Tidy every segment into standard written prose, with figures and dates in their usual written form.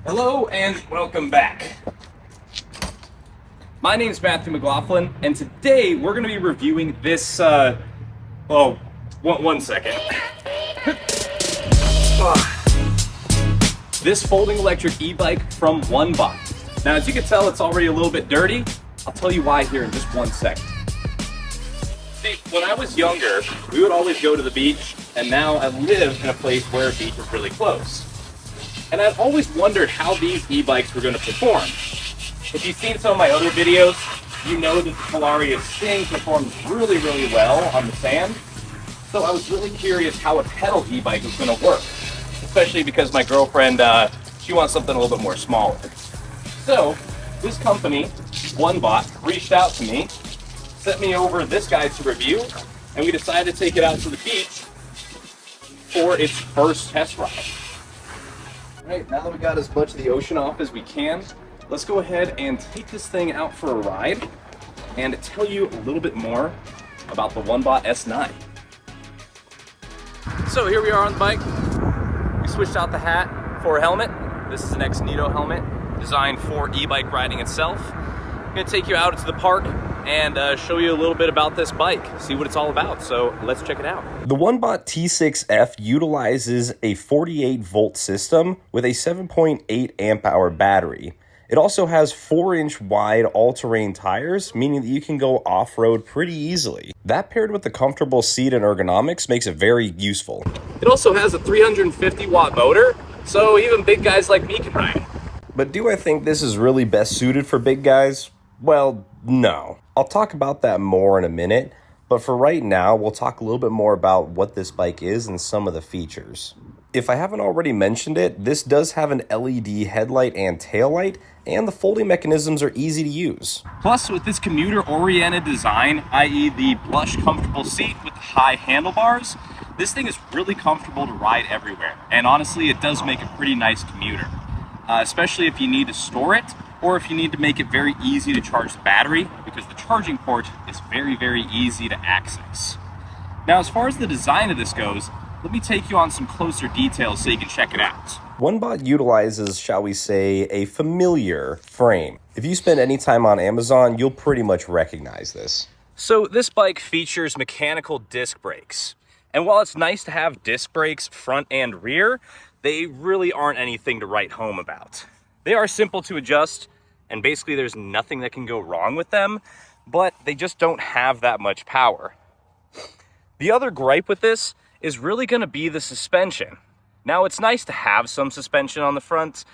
Hello and welcome back. My name is Matthew McLaughlin, and today we're going to be reviewing this. One second. This folding electric e-bike from Onebot. Now, as you can tell, it's already a little bit dirty. I'll tell you why here in just 1 second. See, when I was younger, we would always go to the beach, and now I live in a place where a beach is really close. And I've always wondered how these e-bikes were going to perform. If you've seen some of my other videos, you know that the Polaria Sting performs really, really well on the sand. So I was really curious how a pedal e-bike was going to work, especially because my girlfriend, she wants something a little bit more smaller. So this company, Onebot, reached out to me, sent me over this guide to review, and we decided to take it out to the beach for its first test ride. All right, now that we got as much of the ocean off as we can, let's go ahead and take this thing out for a ride and tell you a little bit more about the Onebot S9. So here we are on the bike. We switched out the hat for a helmet. This is an ex-Nito helmet designed for e-bike riding itself. I'm gonna take you out into the park and show you a little bit about this bike, see what it's all about. So let's check it out. The Onebot T6F utilizes a 48-volt system with a 7.8 amp hour battery. It also has 4-inch wide all-terrain tires, meaning that you can go off-road pretty easily. That paired with the comfortable seat and ergonomics makes it very useful. It also has a 350-watt motor, so even big guys like me can ride. But do I think this is really best suited for big guys? Well, no. I'll talk about that more in a minute, but for right now, we'll talk a little bit more about what this bike is and some of the features. If I haven't already mentioned it, this does have an LED headlight and taillight, and the folding mechanisms are easy to use. Plus, with this commuter-oriented design, i.e. the plush, comfortable seat with the high handlebars, this thing is really comfortable to ride everywhere. And honestly, it does make a pretty nice commuter, especially if you need to store it, or if you need to make it very easy to charge the battery, because the charging port is very, very easy to access. Now, as far as the design of this goes, let me take you on some closer details so you can check it out. Onebot utilizes, shall we say, a familiar frame. If you spend any time on Amazon, you'll pretty much recognize this. So this bike features mechanical disc brakes. And while it's nice to have disc brakes front and rear, they really aren't anything to write home about. They are simple to adjust, and basically there's nothing that can go wrong with them, but they just don't have that much power. The other gripe with this is really going to be the suspension. Now, it's nice to have some suspension on the front,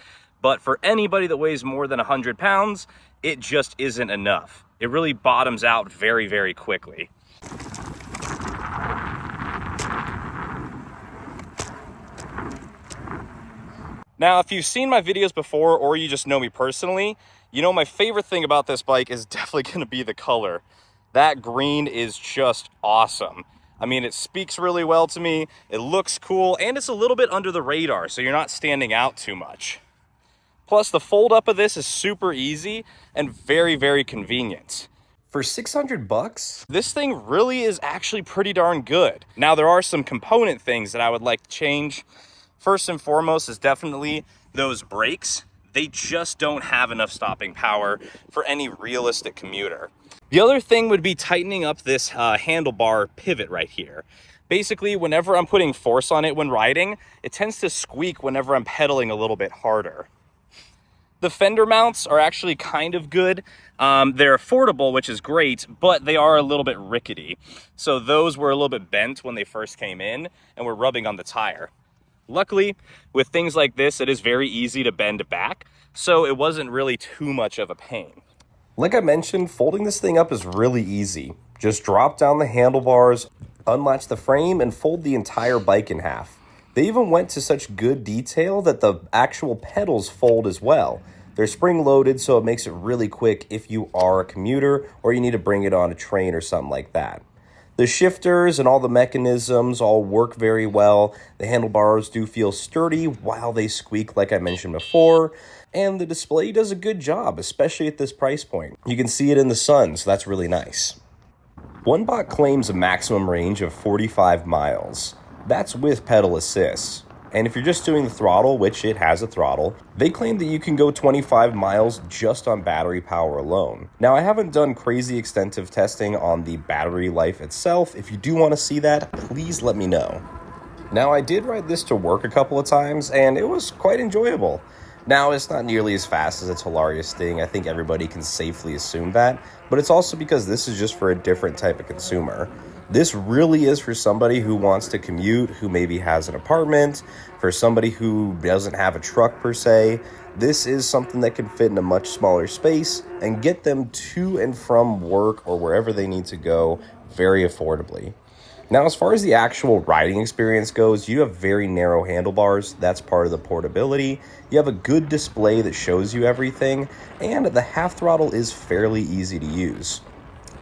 but for anybody that weighs more than 100 pounds, it just isn't enough. It really bottoms out very, very quickly. Now, if you've seen my videos before or you just know me personally, you know my favorite thing about this bike is definitely going to be the color. That green is just awesome. I mean, it speaks really well to me, it looks cool, and it's a little bit under the radar, so you're not standing out too much. Plus, the fold up of this is super easy and very, very convenient. For $600, this thing really is actually pretty darn good. Now, there are some component things that I would like to change. First and foremost is definitely those brakes. They just don't have enough stopping power for any realistic commuter. The other thing would be tightening up this handlebar pivot right here. Basically, whenever I'm putting force on it when riding, it tends to squeak whenever I'm pedaling a little bit harder. The fender mounts are actually kind of good. They're affordable, which is great, but they are a little bit rickety. So those were a little bit bent when they first came in and were rubbing on the tire. Luckily, with things like this, it is very easy to bend back, so it wasn't really too much of a pain. like I mentioned, folding this thing up is really easy. Just drop down the handlebars, unlatch the frame, and fold the entire bike in half. They even went to such good detail that the actual pedals fold as well. They're spring-loaded, so it makes it really quick if you are a commuter or you need to bring it on a train or something like that. The shifters and all the mechanisms all work very well. The handlebars do feel sturdy while they squeak like I mentioned before. And the display does a good job, especially at this price point. You can see it in the sun, so that's really nice. Onebot claims a maximum range of 45 miles. That's with pedal assist. And if you're just doing the throttle, which it has a throttle, they claim that you can go 25 miles just on battery power alone. Now, I haven't done crazy extensive testing on the battery life itself. If you do want to see that, please let me know. Now, I did ride this to work a couple of times, and it was quite enjoyable. Now, it's not nearly as fast as its hilarious thing. I think everybody can safely assume that, but it's also because this is just for a different type of consumer. This really is for somebody who wants to commute, who maybe has an apartment, for somebody who doesn't have a truck per se. This is something that can fit in a much smaller space and get them to and from work or wherever they need to go very affordably. Now, as far as the actual riding experience goes, you have very narrow handlebars. That's part of the portability. You have a good display that shows you everything, and the half throttle is fairly easy to use.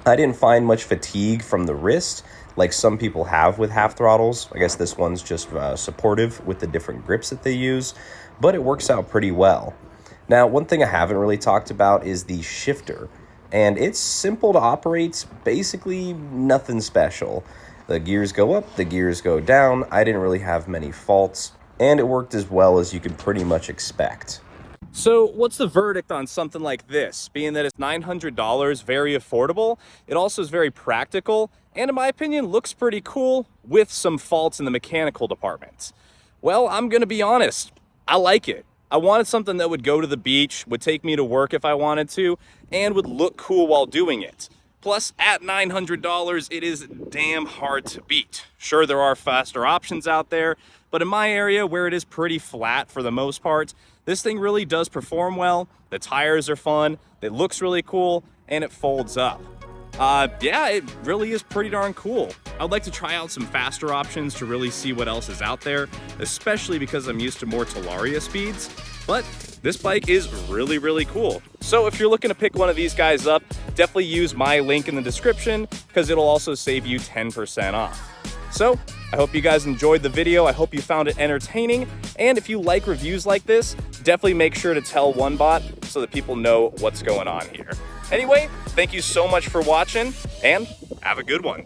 I didn't find much fatigue from the wrist like some people have with half throttles. I guess this one's just supportive with the different grips that they use, but it works out pretty well. Now, one thing I haven't really talked about is the shifter, and it's simple to operate, basically nothing special. The gears go up, the gears go down. I didn't really have many faults, and it worked as well as you can pretty much expect. So what's the verdict on something like this? Being that it's $900, very affordable, it also is very practical, and in my opinion, looks pretty cool with some faults in the mechanical department. Well, I'm gonna be honest, I like it. I wanted something that would go to the beach, would take me to work if I wanted to, and would look cool while doing it. Plus, at $900, it is damn hard to beat. Sure, there are faster options out there, but in my area where it is pretty flat for the most part, this thing really does perform well. The tires are fun, it looks really cool, and it folds up. Yeah, it really is pretty darn cool. I'd like to try out some faster options to really see what else is out there, especially because I'm used to more Talaria speeds, but this bike is really, really cool. So if you're looking to pick one of these guys up, definitely use my link in the description because it'll also save you 10% off. So I hope you guys enjoyed the video. I hope you found it entertaining. And if you like reviews like this, definitely make sure to tell Onebot so that people know what's going on here. Anyway, thank you so much for watching and have a good one.